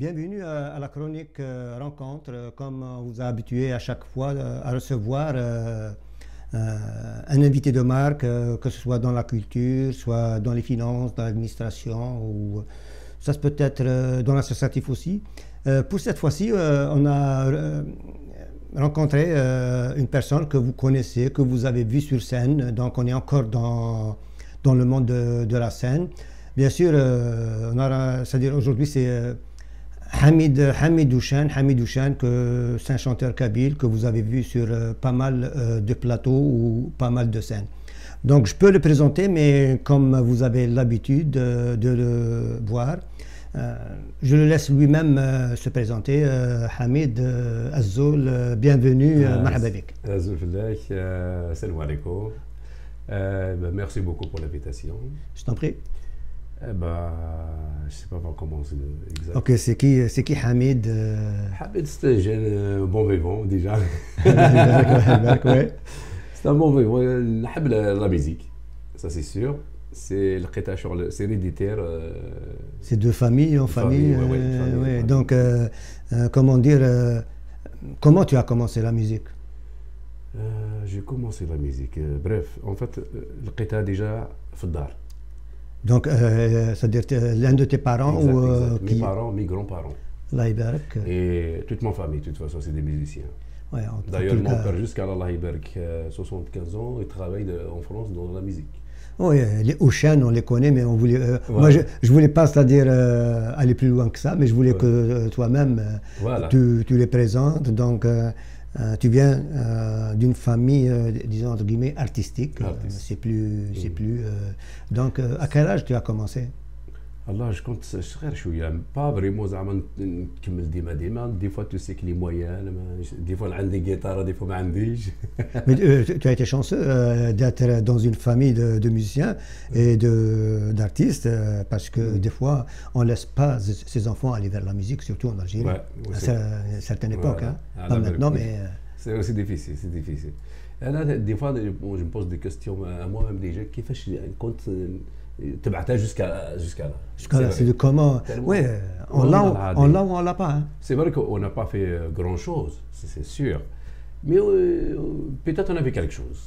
Bienvenue à la chronique Rencontre. Comme on vous a habitué à chaque fois à recevoir un invité de marque, que ce soit dans la culture, soit dans les finances, dans l'administration, ou ça peut être dans l'associatif aussi. Pour cette fois-ci, on a rencontré une personne que vous connaissez, que vous avez vue sur scène. Donc on est encore dans le monde de la scène. Bien sûr, c'est-à-dire aujourd'hui c'est Hamid Ouchane, que c'est un chanteur kabyle que vous avez vu sur pas mal de plateaux ou pas mal de scènes. Donc je peux le présenter, mais comme vous avez l'habitude de le voir, je le laisse lui-même se présenter. Hamid Azzoul, bienvenue, marhaba bik. Azzoul Fillah, salam alaikum. Merci beaucoup pour l'invitation. Je t'en prie. Je ne sais pas par comment c'est exact. Ok, c'est qui Hamid? Hamid, c'est un jeune bon vivant déjà. Ouais. C'est un bon vivant. J'aime la musique, ça c'est sûr. C'est héréditaire. C'est de famille en famille. Ouais. Donc, comment dire, comment tu as commencé la musique? J'ai commencé la musique. Bref, en fait, le qita déjà fdar. Donc, c'est-à-dire l'un de tes parents exact. Mes parents, mes grands-parents. Allah Ibarak. Et toute ma famille, de toute façon, c'est des musiciens. Ouais, d'ailleurs, mon père, jusqu'à Allah Ibarak, 75 ans, il travaille en France dans la musique. Oui, les Ouchane, on les connaît, mais on voulait. Moi, je voulais pas, c'est-à-dire aller plus loin que ça, mais je voulais que toi-même, tu les présentes. Donc, tu viens d'une famille, disons entre guillemets, artistique. C'est plus. Donc, à quel âge tu as commencé? Allah, je compte صغير شويه pas vraiment زعما نكمل ديما des fois tu sais que les moyens des fois عندي guitare des fois ما عنديش. Mais tu as été chanceux d'être dans une famille de musiciens et d'artistes parce que des fois on laisse pas ses enfants aller vers la musique, surtout en Algérie à une certaine époque, pas maintenant, mais c'est aussi difficile, c'est difficile. Des fois je me pose des questions à moi-même déjà كيفاش كنت تبعتها jusqu'à là. C'est de comment. Oui, on l'a ou on l'a pas. C'est vrai qu'on n'a pas fait grand-chose, c'est sûr. Mais peut-être on a fait quelque chose.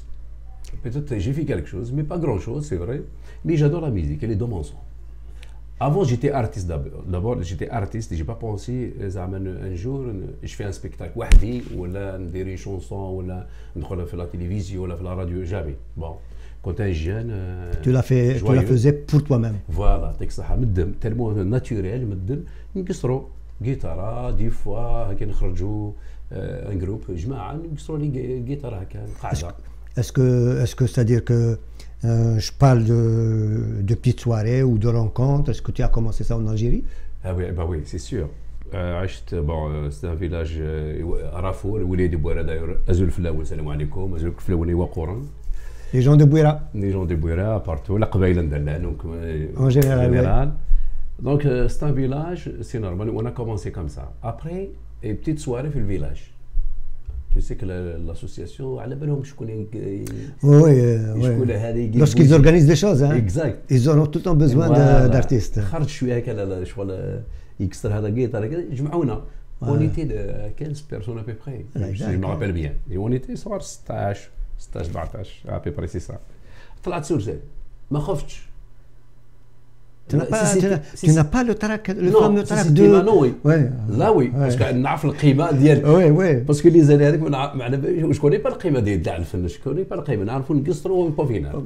Peut-être j'ai fait quelque chose, mais pas grand-chose, c'est vrai. Mais j'adore la musique, elle est dans mon sang. Avant, j'étais artiste d'abord. J'étais artiste et je n'ai pas pensé un jour, je fais un spectacle وحدي ولا ندير une chanson ولا ندخل في la télévision ولا في la radio, jamais. Bon. Quand tu es jeune, tu la faisais pour toi-même. Voilà, tellement naturel, نقصروا guitare, des fois هكا نخرجوا un groupe جماعة نقصروا لي guitare هكا قاعدة. Est-ce que c'est-à-dire que je parle de petites soirées ou de rencontres? Est-ce que tu as commencé ça en Algérie? Ah oui, bah oui, c'est sûr. C'est un village Rafour, وليدي بويرة d'ailleurs, Azzoul Fillah, salam alaikum, Azzoul Fillah وقورن. Les gens de Bouira. Les gens de Bouira, partout, la Qabaïla Ndalla, donc en général. Donc c'est un village, c'est normal, on a commencé comme ça. Après, une petite soirée dans le village. Tu sais que l'association, lorsqu'ils organisent des choses, exact. Ils auront tout le temps besoin d'artistes. On était de 15 personnes à peu près, je me rappelle bien. Et on était sur 16 17 à peu près, c'est ça. طلعت sur scène, ما خفتش. Tu n'as pas le trac, le fameux trac de. Là oui, parce que نعرف القيمة ديال. Oui. Parce que les années هذيك je connais pas القيمة ديال الفن, je connais pas القيمة, نعرفوا نقصروا pas فينا.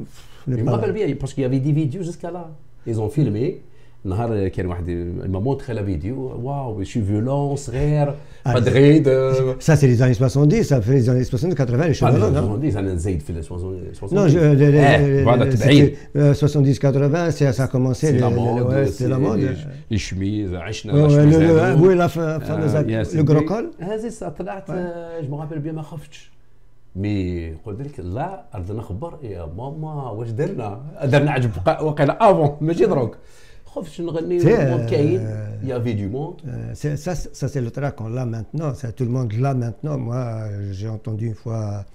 Je me rappelle bien parce qu'il y avait des vidéos jusqu'à là. Ils ont filmé. نهار كان واحد المامون تخيل فيديو واو شي فيولون صغير بدغيد. Ça c'est les années 70, ça fait les années 70 80 les cheveux longs. 70 انا نزيد في 70. Non, voilà, 70 80 ça a commencé c'était la mode. Les chemises عشنا oui la fameuse le gros col. هذه طلعت je me rappelle bien ما خفتش. مي قلت لك لا ردنا خبر يا ماما واش درنا عجب واقيلا افون ماشي دروك. Il y avait du monde. Ça c'est le trac qu'on l'a maintenant, tout le monde l'a maintenant. Moi j'ai entendu une fois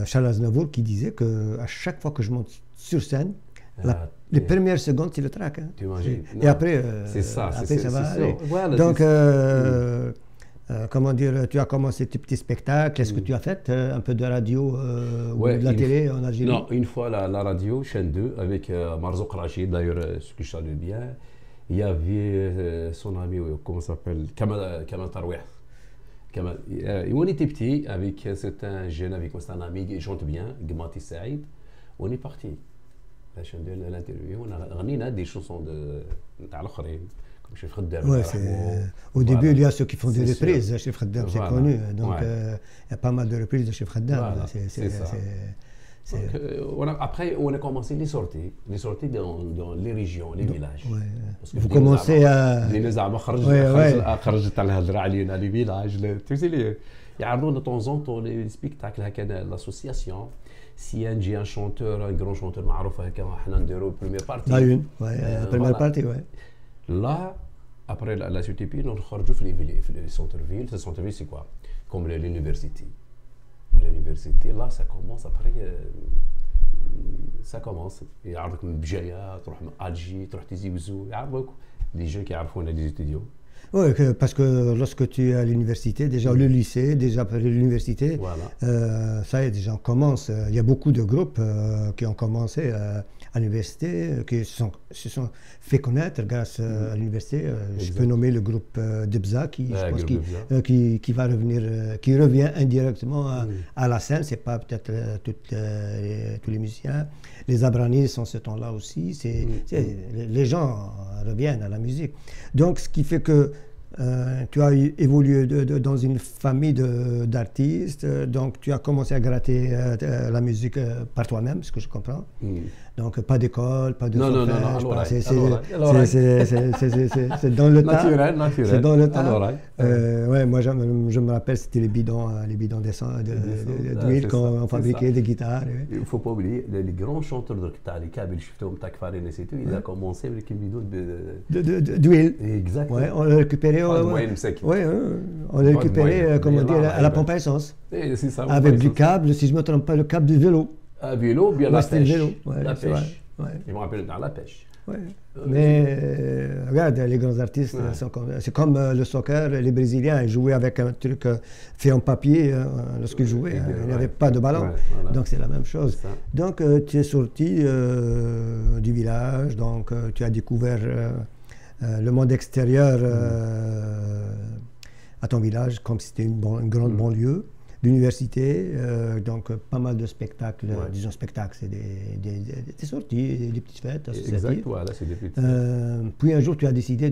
Charles Aznavour qui disait qu'à chaque fois que je monte sur scène, Les premières secondes, c'est le track. Hein. Tu imagines? Et après, après ça va aller. Voilà, donc, comment dire, tu as commencé tes petits spectacles. Est-ce que tu as fait un peu de radio ou de la télé en Algérie? Non, une fois la radio, chaîne 2, avec Marzouk Rachid, d'ailleurs, ce que je salue bien. Il y avait son ami, comment ça s'appelle, Kamal Tarouih. On était petit, avec un jeune avec moi, c'est un ami qui chante bien, Gmati Saïd. On est parti. La chaîne 2, l'interview, on a ramené des chansons de l'Akhrin. Chef Khaddam. Ouais, au début, il y a ceux qui font des reprises. Chef Khaddam, c'est connu. Donc, il y a pas mal de reprises de Chef Khaddam. Voilà, c'est ça. Donc, après, on a commencé les sorties dans les régions, les villages. Ouais. Vous commencez à... Les villages. Tu sais, il y a de temps en temps les spectacles, l'association. Si un chanteur, un grand chanteur, on a une première partie. La première partie, oui. Là, après la CTP, on sort les centres-villes. Les centres-villes, c'est quoi? Comme l'université. L'université, là, ça commence après. Ça commence. Il y a Bjaya, Alger, Tizi Ouzou. Il y a des gens qui ont des étudiants. Oui, parce que lorsque tu es à l'université, déjà le lycée, déjà après l'université, voilà. Ça y est, déjà on commence. Il y a beaucoup de groupes qui ont commencé à l'université, qui se sont fait connaître grâce à l'université. Je peux nommer le groupe Debza, qui va revenir, qui revient indirectement à la scène. C'est pas peut-être tous les musiciens. Les Abranis sont ce temps-là aussi. Les gens reviennent à la musique. Donc, ce qui fait que tu as évolué dans une famille d'artistes, donc tu as commencé à gratter la musique par toi-même, ce que je comprends. Donc pas d'école, pas de solfège, c'est dans le tas. Naturel. C'est dans le tas. Ouais, moi je me rappelle, c'était les bidons d'huile quand on fabriquait des guitares. Il ne faut pas oublier, les grands chanteurs de guitare, les Kabil Shiftoum, Takfarine, etc., ils ont commencé avec une bidon d'huile. Exactement. Ouais, on l'a récupéré. On l'a récupéré, comment dire, à la pompe à essence. Avec du câble, si je ne me trompe pas, le câble du vélo. Un vélo, bien la pêche. La pêche. Ils m'ont appelé dans la pêche. Ouais. Mais regarde, les grands artistes, c'est comme le soccer, les Brésiliens, ils jouaient avec un truc fait en papier lorsqu'ils jouaient. Il n'y avait pas de ballon. Donc c'est la même chose. Donc tu es sorti du village, donc tu as découvert le monde extérieur à ton village, comme c'était une grande banlieue. L'université, donc pas mal de spectacles, disons spectacles, c'est des sorties, des petites fêtes associatives. Exact, voilà, c'est des petites fêtes. Puis un jour, tu as décidé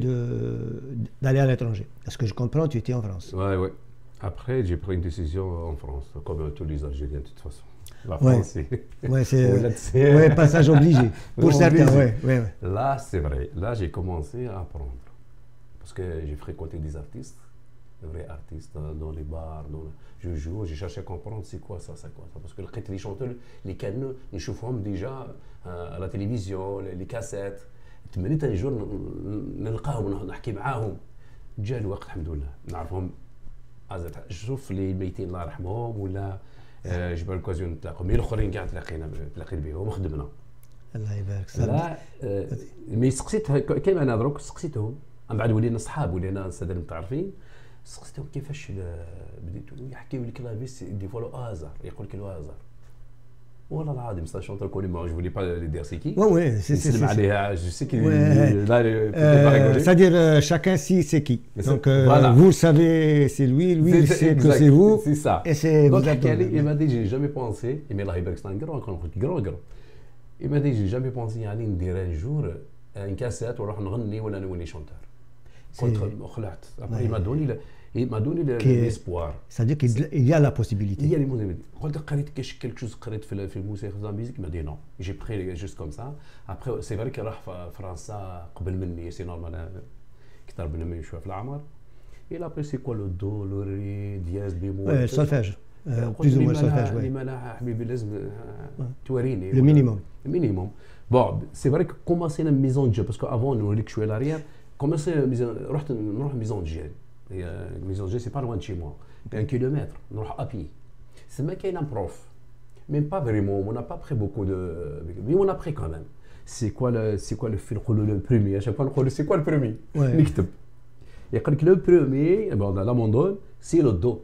d'aller à l'étranger. Parce que je comprends, tu étais en France. Oui. Après, j'ai pris une décision en France, comme tous les Algériens de toute façon. La France, c'est passage obligé. Pour certains, oui. Là, c'est vrai. Là, j'ai commencé à apprendre. Parce que j'ai fréquenté des artistes. De vrais artistes dans les bars, je joue, j'ai cherché à comprendre c'est quoi ça. Parce que les chanteurs, les canaux, ils chauffent déjà à la télévision, les cassettes. تمنيت un jour نلقاهم نحكي معاهم. جا الوقت الحمد لله نعرفهم. شوف اللي ميتين الله يرحمهم ولا جبنا الكوزيون نتلاقوا، مي الاخرين كاع تلاقيت بهم وخدمنا. الله يبارك. لا مي سقسيت كيما انا دروك سقسيتهم، من بعد ولينا صحاب ولينا سادة متعرفين. سقسيتهم كيفاش بديتوا يحكيوا لك لابيس دي فوا لو هازار، يقول لك لو هازار والله العظيم سا شونتور كوني ما جو فولي با لي دير سي كي نسلم عليها جو سي كي c'est-à-dire chacun sait c'est qui, donc vous savez c'est lui sait que c'est vous, c'est ça, et c'est donc il m'a dit j'ai jamais pensé, mais الله يبارك سان grand il m'a dit j'ai jamais pensé يعني ندير un jour une cassette ونروح نغني ولا نولي شونتور. كنت خلعت. Après il m'a donné l'espoir. C'est-à-dire qu'il y a la possibilité. Il y a les possibilités. قلت قريت quelque chose قريت في الموسيقى في الميوزيك il m'a dit non. J'ai pris juste comme ça. Après c'est vrai qu'il راح فرنسا قبل مني c'est normal كثر مني شويه في العمر. Et après c'est quoi le do, le ré, dièse, bémol. Solfège. Plus ou moins solfège, oui. لما حبيبي لازم توريني. Le minimum. Le minimum. Bon, c'est vrai que commencer la maison de jeu parce qu'avant نوريك شويه l'arrière. Commencer رحت نروح maison de jeu. La maison de jeu, c'est pas loin de chez moi. 1 kilomètre, on va à pied. C'est même qu'il y a un prof. Même pas vraiment, on n'a pas pris beaucoup de. Mais on a pris quand même. c'est quoi le film le premier. À chaque fois, on c'est quoi le premier. Ouais. نكتب. يقول لك le premier, eh ben, on a la mandole, c'est le do.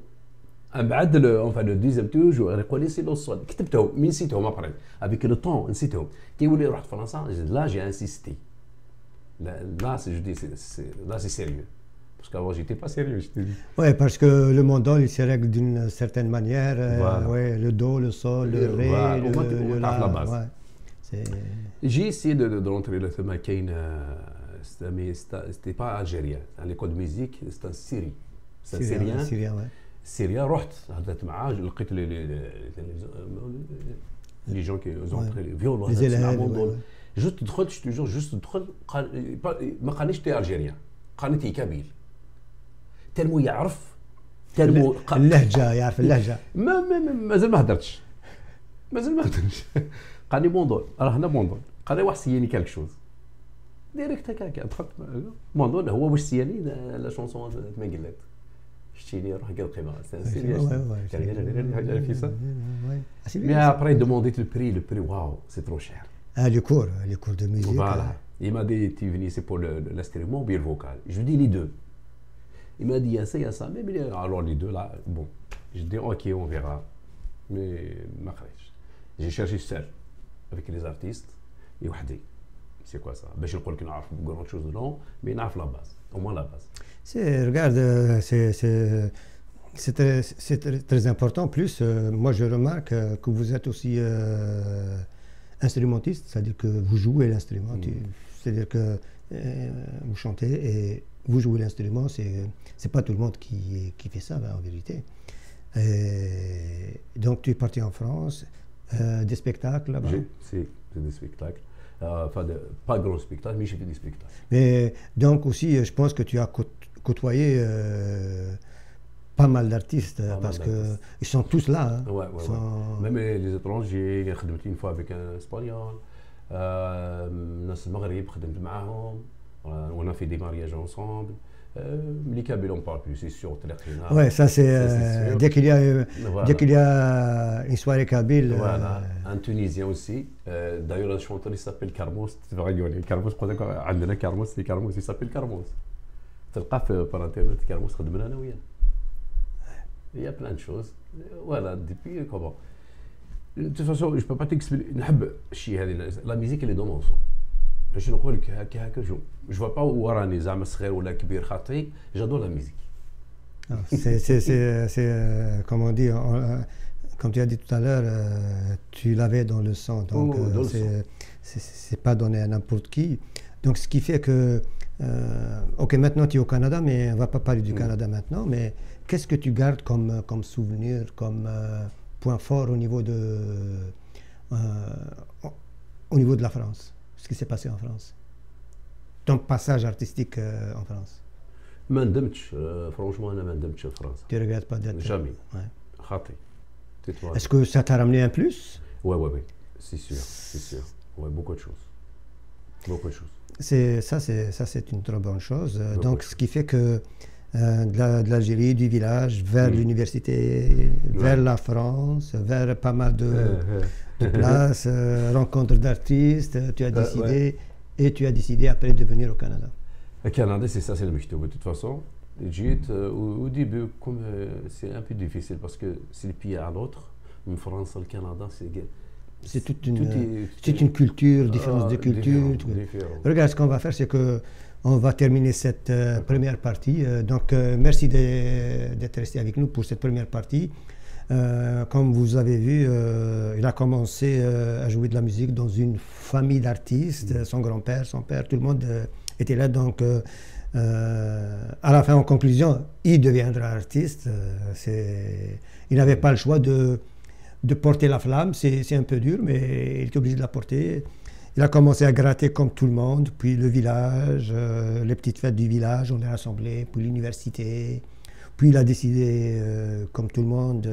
بعد enfin le deuxième toujours يقول لي سي لو صول كتبتهم مي نسيتهم ابري افيك لو طون نسيتهم كيولي رحت فرنسا لا جي انسيستي là c'est je dis là c'est sérieux parce qu'avant j'étais pas sérieux je te dis. Ouais, parce que le mandol il se règle d'une certaine manière. Voilà. Ouais, le do, le sol, le ré, voilà. le la. La base. Ouais. J'ai essayé de rentrer le thème Kane, mais c'était pas algérien. À l'école de musique, c'est un Syrie. C'est un Syrien. Syrien, ouais. سوريا رحت هضرت معاه لقيت لي جون كي فيولون les élèves. جوست دخلت جو تجور جوست دخل قال ما قاليش تي الجيريان قالني تي كابيل تالمو يعرف تالمو اللهجه يعرف اللهجه مازال ما هدرتش قال لي بوندول راه هنا بوندول قال لي واحد سياني كالك شوز ديريكت هكاك دخلت بوندول هو واش سياني لا شونسون ما قلت شتي لي روح قال القيمه في ça mais après demander le prix waouh c'est trop cher. Ah, les cours de musique. Voilà. Il m'a dit tu venais c'est pour l'instrument ou bien le vocal. Je lui dis les deux. Il m'a dit il y a ça mais alors les deux là bon je dis ok on verra mais ما خرجش. J'ai cherché seul avec les artistes et وحدي. C'est quoi ça باش نقول لك نعرف grand chose non mais نعرف la base au moins la base. Regarde, c'est très important. Plus, moi je remarque que vous êtes aussi instrumentiste, c'est-à-dire que vous jouez l'instrument. C'est-à-dire que vous chantez et vous jouez l'instrument. C'est pas tout le monde qui fait ça, en vérité. Et donc tu es parti en France, des spectacles là-bas. C'est des spectacles. Enfin, pas grand spectacle, mais j'ai fait des spectacles. Mais donc aussi, je pense que tu as côtoyé pas mal d'artistes parce qu'ils sont tous là. Hein. Ouais. Même les étrangers, j'ai خدمت une fois avec un espagnol, ناس المغرب خدمت معاهم, on a fait des mariages ensemble. Les Kabyles on parle plus, c'est sûr. Ouais, ça c'est dès qu'il y a une soirée kabyle. Voilà, un Tunisien aussi. D'ailleurs un chanteur il s'appelle Carmos. Tu vas rigoler. Carmos, عندنا Carmos, c'est Carmos, il s'appelle Carmos. تلقاه par internet Carmos خدمنا انا وياه. Il y a plein de choses. Voilà, depuis comment. De toute façon, je peux pas t'expliquer. نحب الشيء هذه la musique elle est dans mon sang. باش نقول لك هكا جو vois pas où راني زعما صغير ولا كبير خاطري j'adore la musique. C'est comme on dit, comme tu as dit tout à l'heure, tu l'avais dans le sang, donc c'est pas donné à n'importe qui. Donc ce qui fait que, ok maintenant tu es au Canada, mais on va pas parler du Canada maintenant, mais qu'est-ce que tu gardes comme souvenir, comme point fort au niveau de la France? Ce qui s'est passé en France, ton passage artistique en France. ما ندمتش franchement انا ما ندمتش في فرنسا. Tu regrettes pas d'être jamais. Ouais. خاطي. Est-ce que ça t'a ramené un plus? Ouais, c'est sûr. Ouais, beaucoup de choses. C'est une très bonne chose. Donc ce qui fait que de l'Algérie, du village, vers l'université, vers la France, vers pas mal de places, rencontres d'artistes, tu as décidé après de venir au Canada. Le Canada, c'est ça, c'est le مكتوب. De toute façon, au début, comme c'est un peu difficile parce que c'est le pays à l'autre. En France, le Canada, c'est une culture, différence de culture. Regarde, ce qu'on va faire, c'est que on va terminer cette première partie. Donc, merci d'être resté avec nous pour cette première partie. Comme vous avez vu, il a commencé à jouer de la musique dans une famille d'artistes. Son grand-père, son père, tout le monde était là. Donc, à la fin, en conclusion, il deviendra artiste. Il n'avait pas le choix de porter la flamme. C'est un peu dur, mais il était obligé de la porter. Il a commencé à gratter comme tout le monde, puis le village, les petites fêtes du village, on les rassemblait, puis l'université. Puis il a décidé, comme tout le monde,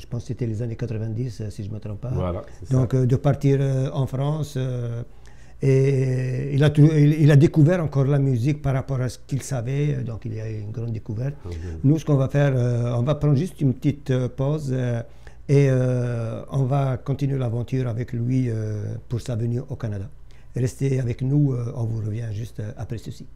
je pense que c'était les années 90, si je ne me trompe pas, voilà, donc de partir en France. Et il a découvert encore la musique par rapport à ce qu'il savait, donc il y a eu une grande découverte. Nous, ce qu'on va faire, on va prendre juste une petite pause et on va continuer l'aventure avec lui pour sa venue au Canada. Restez avec nous, on vous revient juste après ceci.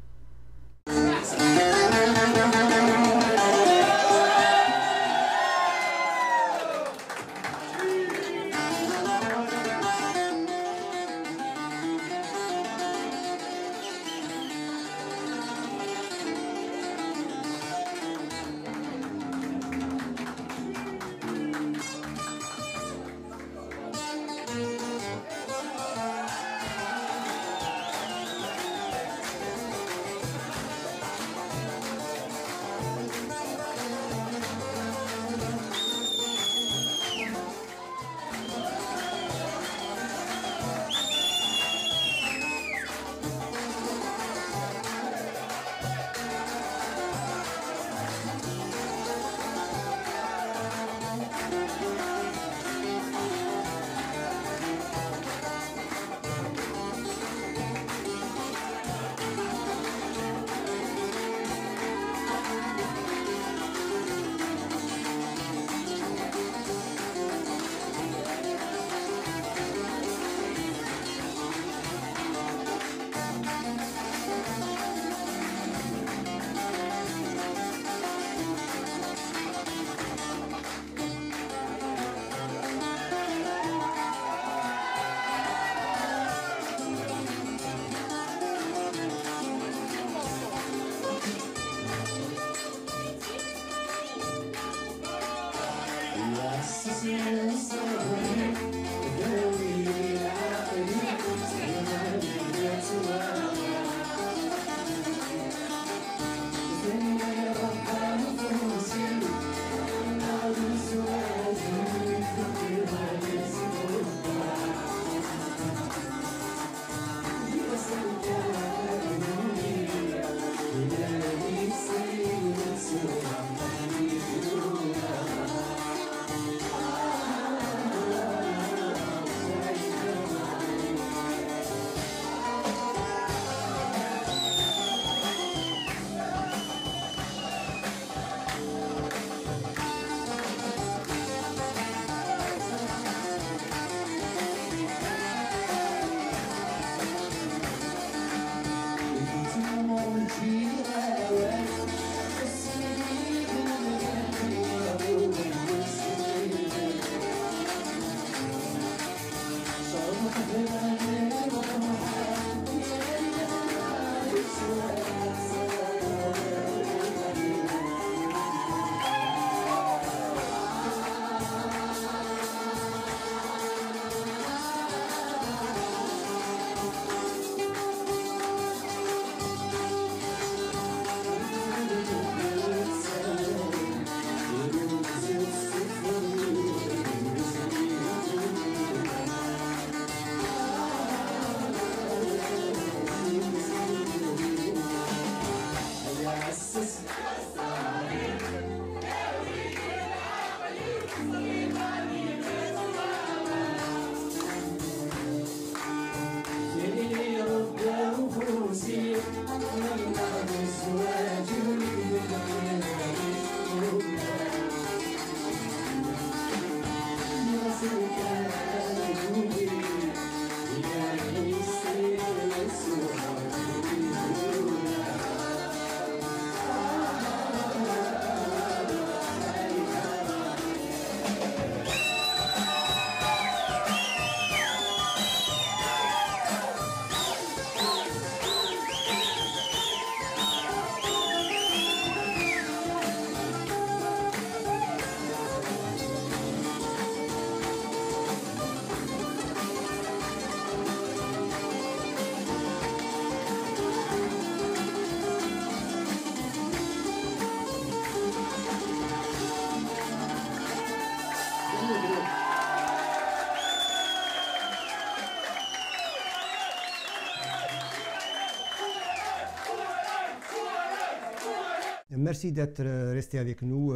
Merci d'être resté avec nous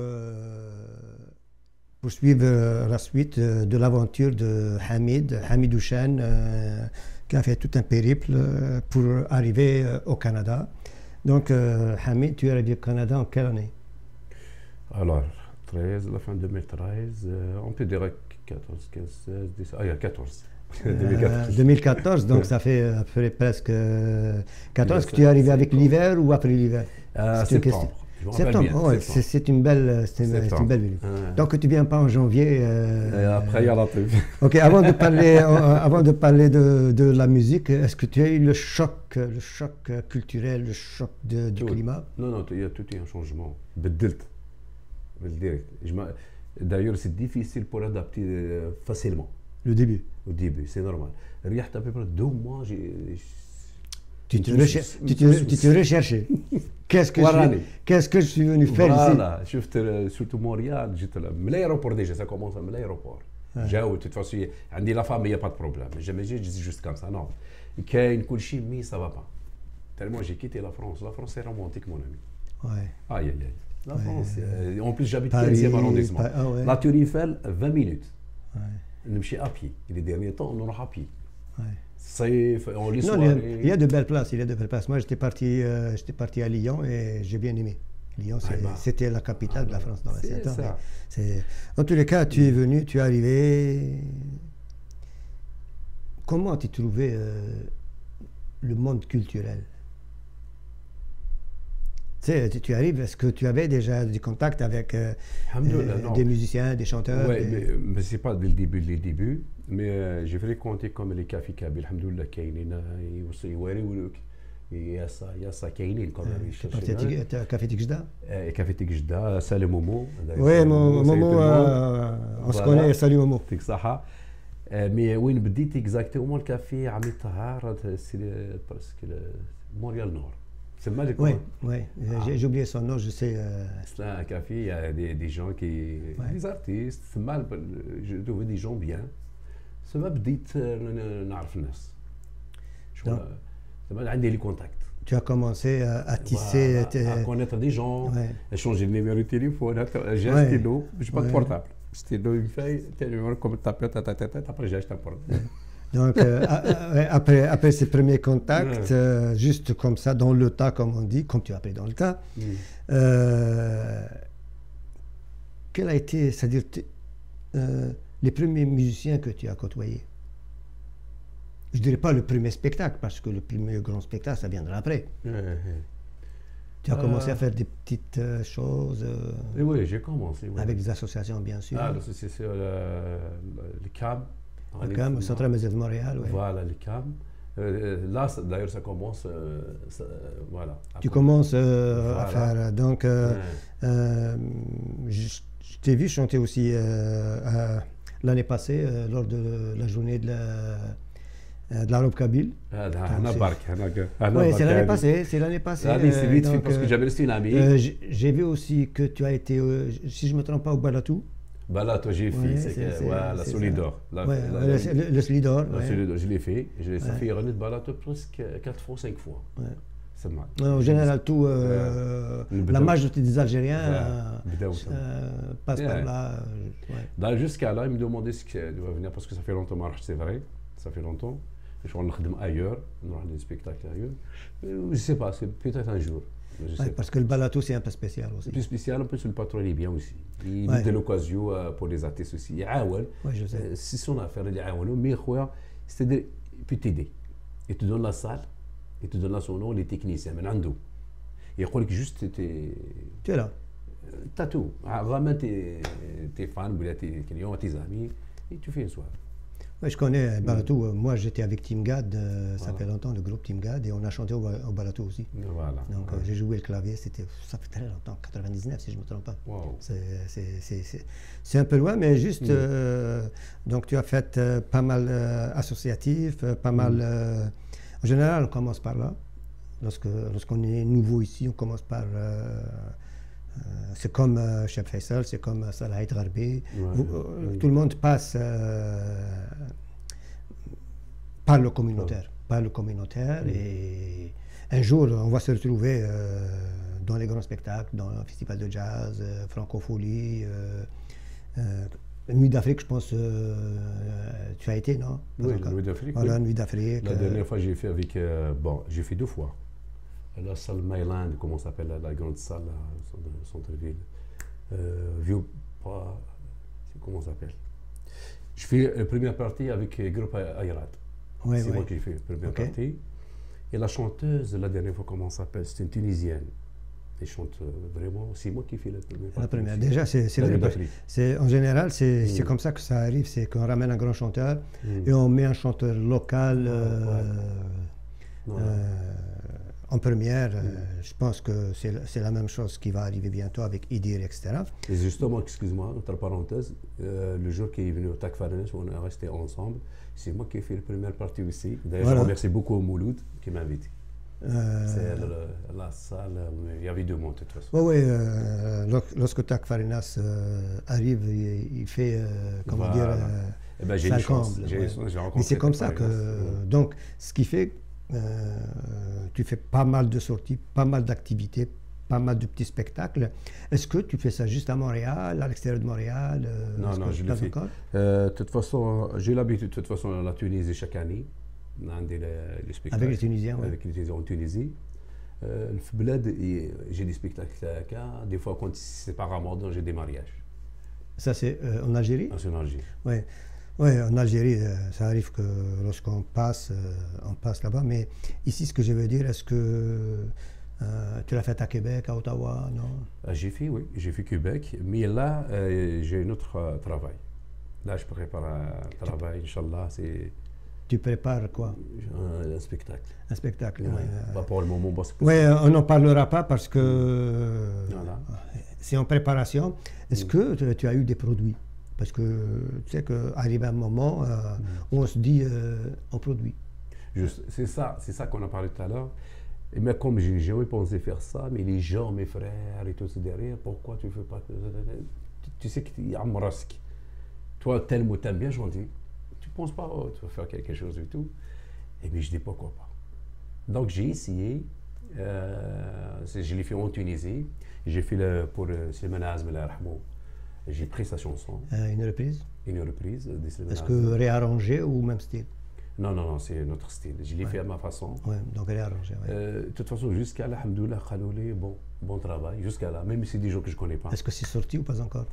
pour suivre la suite de l'aventure de Hamid Houchen, qui a fait tout un périple pour arriver au Canada. Donc, Hamid, tu es arrivé au Canada en quelle année? Alors, 13, la fin 2013, on peut dire 14, 15, 16, 17, il y a 14. 2014. 2014, donc ça fait à peu près presque 14. Est-ce que tu es arrivé avec l'hiver ou après l'hiver? C'est une question. Septembre. Je me rappelle Septembre, bien, ouais, septembre. c'est une belle, c'est une belle venue. Donc tu viens pas en janvier. Et après, il y a la TV. Ok, avant de parler de la musique, est-ce que tu as eu le choc culturel, le choc du climat? Non, non, il y a tout un changement. بدلت. بالdirect. D'ailleurs, c'est difficile pour adapter facilement Le début. au début, c'est normal. ريحت à peu près 2 mois, Tu te recherchais. Qu'est-ce que je suis venu faire ici? Voilà, شفت surtout Montréal, j'étais là. من l'aéroport déjà, ça commence من l'aéroport. جاو de toute façon, عندي la femme, il n'y a pas de problème. Jamais je dis juste comme ça, non. كاين كل شيء, mais ça va pas. Tellement j'ai quitté la France. La France, c'est romantique, mon ami. Ouais. Aïe, aïe, aïe. La France, en plus, j'habite Paris, 15e arrondissement. ouais. La Tour Eiffel, 20 minutes. Ouais. نمشي à pied. Les derniers temps, on aura à pied. Ouais. صيف, on les Non, soirées. il y a de belles places, il y a de belles places. Moi, j'étais parti à Lyon et j'ai bien aimé. Lyon, c'était la capitale de la France dans l'ancien temps. ça. En tous les cas, tu es venu, tu es arrivé. Comment tu trouvé le monde culturel? Tu sais, tu arrives, est-ce que tu avais déjà des contacts avec des musiciens, des chanteurs? Oui, mais c'est pas dès le début, mais j'ai fréquenté comme les cafés Kabyles, alhamdoulilah, كاينين يوريولك يا سا كاينين quand même. Tu as Café Tigjda? Café Tigjda, Salut Momo. Oui, Momo, on se connaît, salut Momo. يعطيك الصحة. Mais وين بديت exactement الكافي عمي طهار, c'est presque Montréal Nord. C'est mal Oui, oui. J'ai oublié son nom, je sais. C'est un café, il y a des gens qui. Des artistes, c'est mal. Je trouvais des gens bien. Ça m'a dit نعرف الناس. Ça m'a donné les contacts. Tu as commencé à tisser. À connaître des gens, à changer de numéro de téléphone. J'ai un stylo, je n'ai pas de portable. Stylo, il me fait tel numéro comme taper, après j'ai acheté un portable. Donc, après ces premiers contacts, juste comme ça, dans le tas, comme on dit, comme tu as appelé dans le tas, quel a été, c'est-à-dire, les premiers musiciens que tu as côtoyés? Je ne dirais pas le premier spectacle, parce que le premier grand spectacle, ça viendra après. Tu as commencé à faire des petites choses. Oui, j'ai commencé. Avec des associations, bien sûr. Ah, l'association, le CAM. Le CAM, le Centre Musique de Montréal. Ouais. Voilà, le CAM. Là, d'ailleurs, ça commence. Voilà. Tu commences à faire. Donc, je t'ai vu chanter aussi l'année passée, lors de la journée de la robe kabyle. Oui, c'est l'année passée. C'est l'année passée. C'est vite fait parce que j'avais reçu une amie. J'ai vu aussi que tu as été, si je ne me trompe pas, au Balatou. Balatou, j'ai fait, c'est la Solidor. Le Solidor. Je l'ai fait. Ça fait renaître Balatou presque 4 fois, 5 fois. C'est mal. En général, tout, la majorité des Algériens passent par là. Jusqu'à là, ils me demandaient si tu vas venir parce que ça fait longtemps, c'est vrai. Ça fait longtemps. Je vais aller ailleurs, on aura des spectacles ailleurs. Je ne sais pas, c'est peut-être un jour. Parce que le Balatou, c'est un peu spécial aussi. Plus spécial, un peu sur le patron, il est bien aussi. Il donne l'occasion pour les artistes aussi. Il يعاون. Je sais. C'est son affaire, il يعاون. Mais c'est-à-dire, il peut t'aider. Il te donne la salle, il te donne là son nom, les techniciens, mais Nando. Il dit que juste tu es là. Tu as tout. Ramène tes fans, tes clients, tes amis, et tu fais une soirée. Oui, je connais Balatou. Moi, j'étais avec Team Gad, ça fait longtemps, le groupe Team Gad, et on a chanté au Balatou aussi. Voilà. Donc, j'ai joué le clavier, ça fait très longtemps, 99 si je ne me trompe pas. Wow. C'est un peu loin, mais juste, donc tu as fait pas mal associatif, pas mal... en général, on commence par là. Lorsqu'on est nouveau ici, on commence par... c'est comme Cheb Faisal, c'est comme Salah Gharbi. Tout le monde passe par le communautaire. Et un jour, on va se retrouver dans les grands spectacles, dans le festival de jazz, Francophonie, Nuit d'Afrique, je pense, tu as été, non? Oui, la Nuit d'Afrique. Voilà, Nuit d'Afrique. La dernière fois, j'ai fait avec... j'ai fait 2 fois. La salle Myland, comment ça s'appelle, la grande salle, centre-ville. Comment ça s'appelle? Je fais la première partie avec le groupe Ayrat. Ouais, C'est ouais. moi qui fais la première Ok. partie. Et la chanteuse, la dernière fois, comment ça s'appelle? C'est une Tunisienne. Elle chante vraiment. C'est moi qui fais la première partie. La première. aussi. Déjà, c'est La vrai. batterie. En général, c'est Mm. comme ça que ça arrive. C'est qu'on ramène un grand chanteur Mm. et on met un chanteur local Voilà. en première. Je pense que c'est la même chose qui va arriver bientôt avec Idir, etc. Et justement, excuse-moi, entre parenthèses, le jour qui est venu au TAC Farnes, on est resté ensemble. C'est moi qui ai fait la première partie aussi. D'ailleurs, Voilà. je remercie beaucoup Mouloud qui m'a invité. Euh, C'est la salle, il y avait deux mondes de toute façon. Oui, lorsque Tak Farinas arrive, il fait, comment Voilà. dire, Eh ben, j'ai ça une chance. comble, J'ai ouais. rencontré Mais c'est comme ça Farinas. que. Donc, ce qui fait, tu fais pas mal de sorties, pas mal d'activités, pas mal de petits spectacles. Est-ce que tu fais ça juste à Montréal, à l'extérieur de Montréal Non, est-ce non, que je tu le fais fais. encore De toute façon, j'ai l'habitude, de toute façon, à la Tunisie chaque année. On a les spectacles. Avec les Tunisiens, ouais. Avec les Tunisiens en Tunisie. Le Fbled, j'ai des spectacles là. Des fois, quand c'est pas Ramadan, j'ai des mariages. Ça, c'est en Algérie? En Algérie. Oui, ouais, en Algérie, ça arrive que lorsqu'on passe, on passe là-bas. Mais ici, ce que je veux dire, est-ce que tu l'as fait à Québec, à Ottawa, non? J'ai fait, oui, j'ai fait Québec. Mais là, j'ai un autre travail. Là, je prépare un travail, Inch'Allah, c'est Tu prépares quoi? un spectacle. Un spectacle. Ouais. Pas pour le moment, parce que Oui, on n'en parlera pas parce que Voilà. c'est en préparation. Est-ce que tu as eu des produits? Parce que tu sais qu'arrive un moment où on se dit on produit. C'est ça qu'on a parlé tout à l'heure. Et mais comme j'ai jamais pensé faire ça, mais les gens, mes frères et tout, c'est derrière, pourquoi tu fais pas tu sais qu'il y a un rasque. Toi, tel mot, t'aimes bien, j'en dis. Tu penses pas, oh, tu vas faire quelque chose et tout. Et bien, je dis pourquoi pas. Donc, j'ai essayé. Je l'ai fait en Tunisie. J'ai fait pour Slimane Azm El Rahmou. J'ai pris sa chanson, Une reprise? une reprise de Slimane Est-ce Azm. que réarrangé ou même style? Non, non, non, c'est notre style. Je l'ai fait à ma façon. Oui, donc réarrangé. Ouais. De toute façon, jusqu'à là, alhamdoulilah, Khalouli, bon travail, jusqu'à là, même si c'est des gens que je ne connais pas. Est-ce que c'est sorti ou pas encore?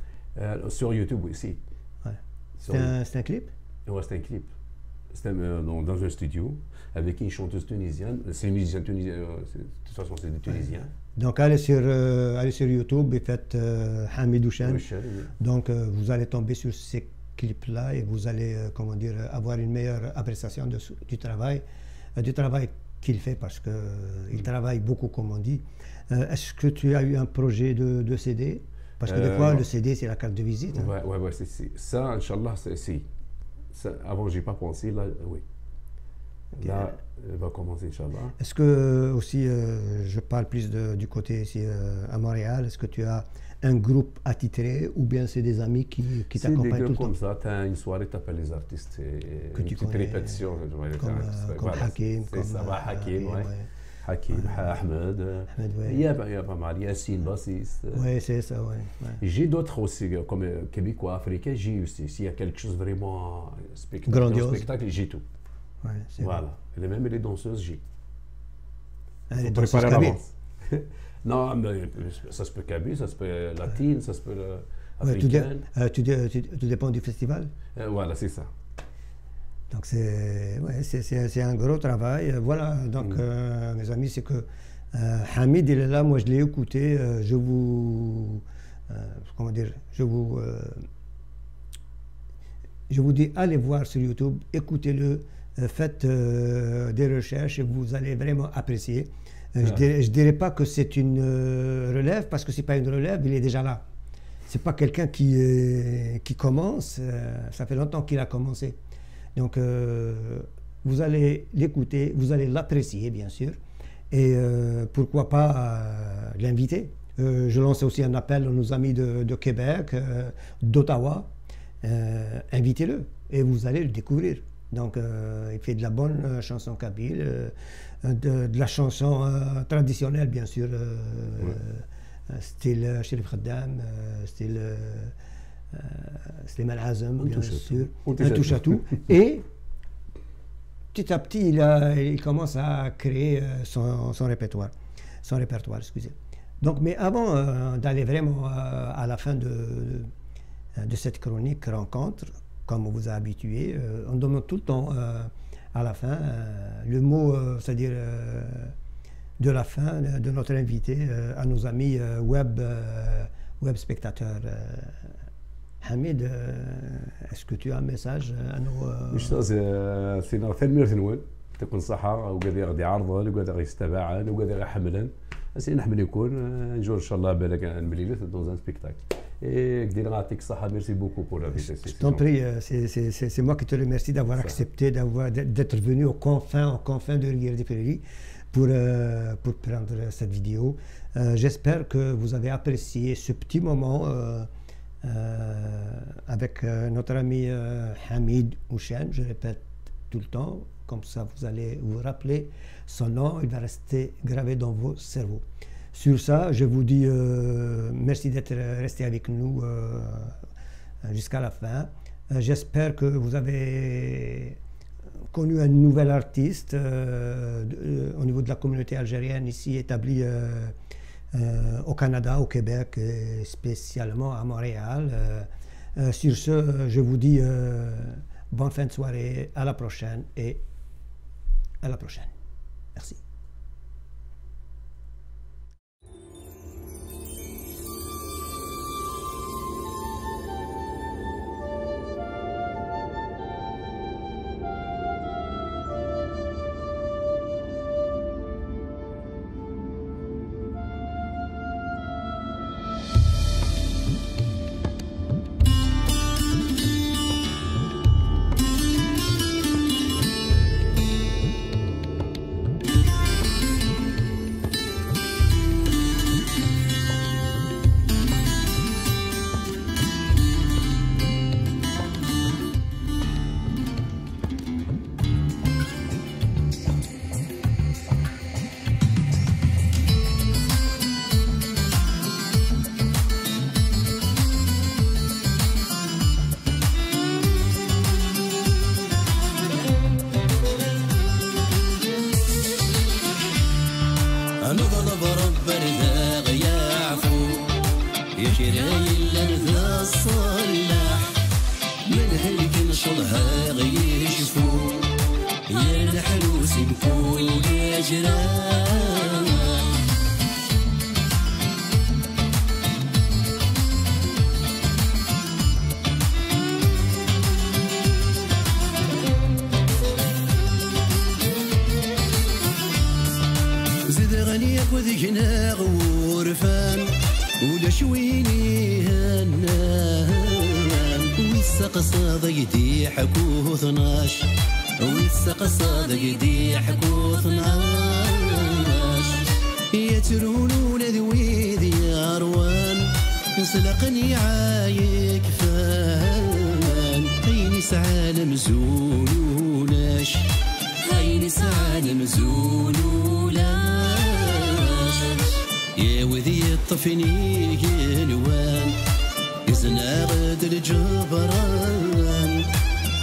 Sur YouTube, oui, si. Ouais. Sur- C'est un clip? Ouais, c'était un clip. C'était dans un studio avec une chanteuse tunisienne. C'est une musicienne tunisienne, de toute façon, c'est des Tunisiens. Donc allez sur YouTube et faites Hamid Ouchen. Oui, chérie, oui. Donc vous allez tomber sur ces clips-là et vous allez comment dire, avoir une meilleure appréciation du travail qu'il fait parce qu'il travaille beaucoup comme on dit. Est-ce que tu as eu un projet de CD? Parce que des fois non. le CD c'est la carte de visite. Hein. Ouais, c'est. Ça, Inch'Allah, c'est. Ça, avant, j'ai pas pensé, là, oui. Là, elle va commencer, Inch'Allah. Est-ce que aussi, je parle plus du côté ici à Montréal, est-ce que tu as un groupe attitré ou bien c'est des amis qui C'est des t'accompagnent gars tout le temps? comme ça, tu as une soirée, tu appelles les artistes, et Que une tu petite connais, répétition. comme Hakim, c'est comme ça, Hakim, ouais. ouais. Hakim, Ahmed, Ahmed, ouais. il y a pas mal, Yassine, bassiste. Oui, c'est ça, oui. Ouais. J'ai d'autres aussi, comme Québécois, Africains, j'ai aussi. S'il y a quelque chose vraiment Grandiose. spectacle, j'ai tout. Ouais, c'est Voilà. Et même les danseuses, j'ai. vrai. Les Faut danseuses préparer à kabyles. l'avance. Non, mais ça se peut kabyle, ça se peut latine, ça se peut Ouais, africaine. tout dépend du festival. Voilà, c'est ça. Donc c'est un gros travail. Voilà, donc mes amis, c'est que Hamid, il est là, moi je l'ai écouté, comment dire, je vous dis, allez voir sur YouTube, écoutez-le, faites des recherches et vous allez vraiment apprécier. Je dirais pas que c'est une relève, parce que c'est pas une relève, il est déjà là. C'est pas quelqu'un qui commence, ça fait longtemps qu'il a commencé. Donc, vous allez l'écouter, vous allez l'apprécier, bien sûr, et pourquoi pas l'inviter. Je lance aussi un appel à nos amis de Québec, d'Ottawa. Invitez-le, et vous allez le découvrir. Donc, il fait de la bonne chanson kabyle, de la chanson traditionnelle, bien sûr, style Sherif Khaddam, style Slimane Azm, bien sûr, un touche à tout. Et petit à petit, il commence à créer son répertoire, excusez. Donc, mais avant d'aller vraiment à la fin de cette chronique rencontre, comme on vous a habitué. On demande tout le temps à la fin le mot, c'est-à-dire de la fin de notre invité à nos amis web spectateurs. Hamid, est-ce que tu as un message à nos... سينا ثاني ثنوان تكون صحة وقادر غادي يعرضن وقادر غادي يستبعن وقادر غادي يحملن سي نحمل يكون نجور ان شاء الله بالك نمليلت dans un spectacle et قدير نعطيك الصحة merci beaucoup pour l'invitation. Je t'en prie, c'est moi qui te remercie d'avoir accepté d'être venu aux confins de Rivière des Prairies pour prendre cette vidéo. J'espère que vous avez apprécié ce petit moment avec notre ami Hamid Houchen, je répète tout le temps, comme ça vous allez vous rappeler son nom, il va rester gravé dans vos cerveaux. Sur ça, je vous dis merci d'être resté avec nous jusqu'à la fin. J'espère que vous avez connu un nouvel artiste au niveau de la communauté algérienne ici établie au Canada, au Québec, et spécialement à Montréal. Sur ce, je vous dis bonne fin de soirée, à la prochaine et à la prochaine. Merci.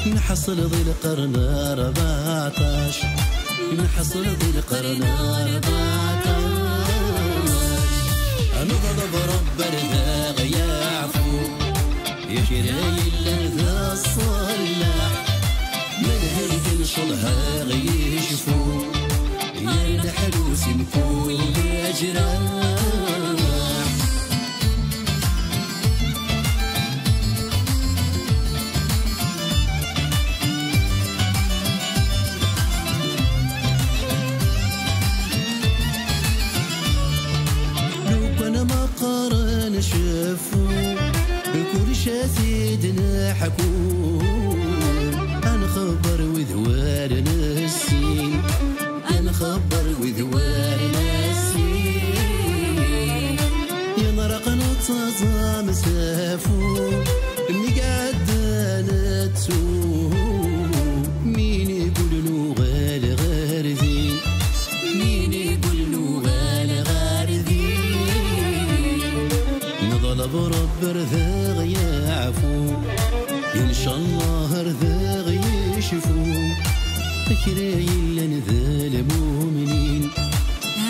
نحصل ذي القرن 14 نحصل ذي القرن 14 نضرب رب الذاغ يعفو يا شراي ذا الصلاح من هيك نشلها غيشفو يا الحلوس مكون يا جراح سيدنا حكوم أنخبر وذوارنا السين أنخبر وذوارنا السين ينرق نتصاصى مسافو مقعد نتسو مين يقول له غال غارذين مين يقول له غال غارذين نضرب رب رذاغ يعفو إن شاء الله رذاغ يشفو أكراي لن ذا المؤمنين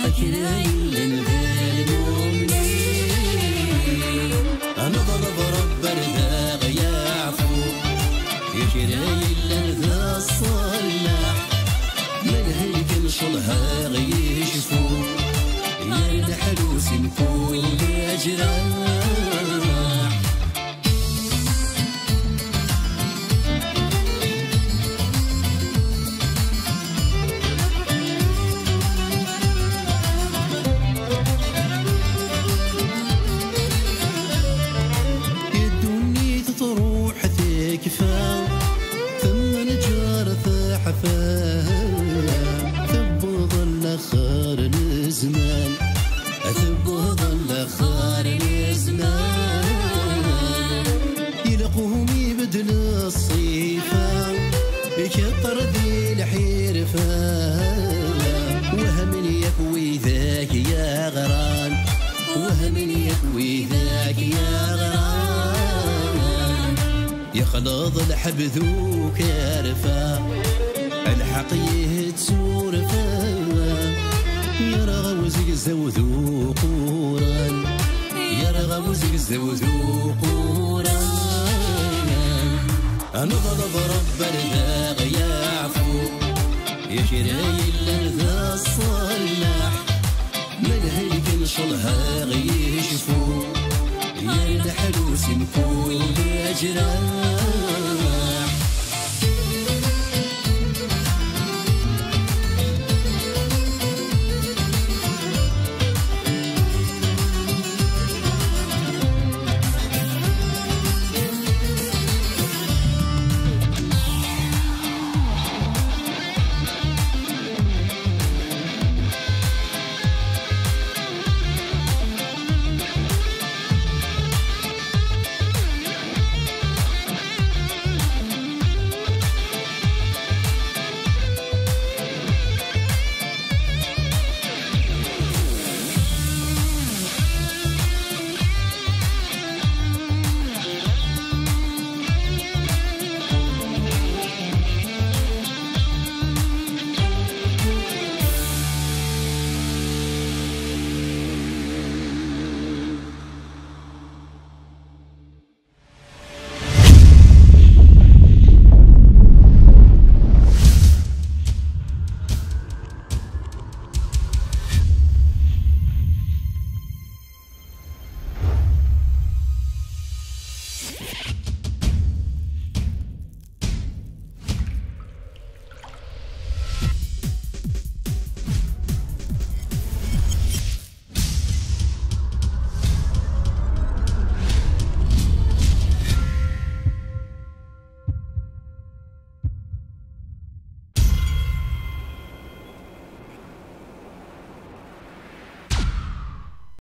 أكراي لن ذا المؤمنين أنا ضرب رب رذاغ يعفو يخلط الحب ذو كارفة الحق يتسورفا يرغب زقزو ذو قوران يرغب زقزو ذو قوران نظلب رب الذاغ يعفو يشري الذا الصلاح من هيك نشلها يشفو يا الحلوس نكون أجران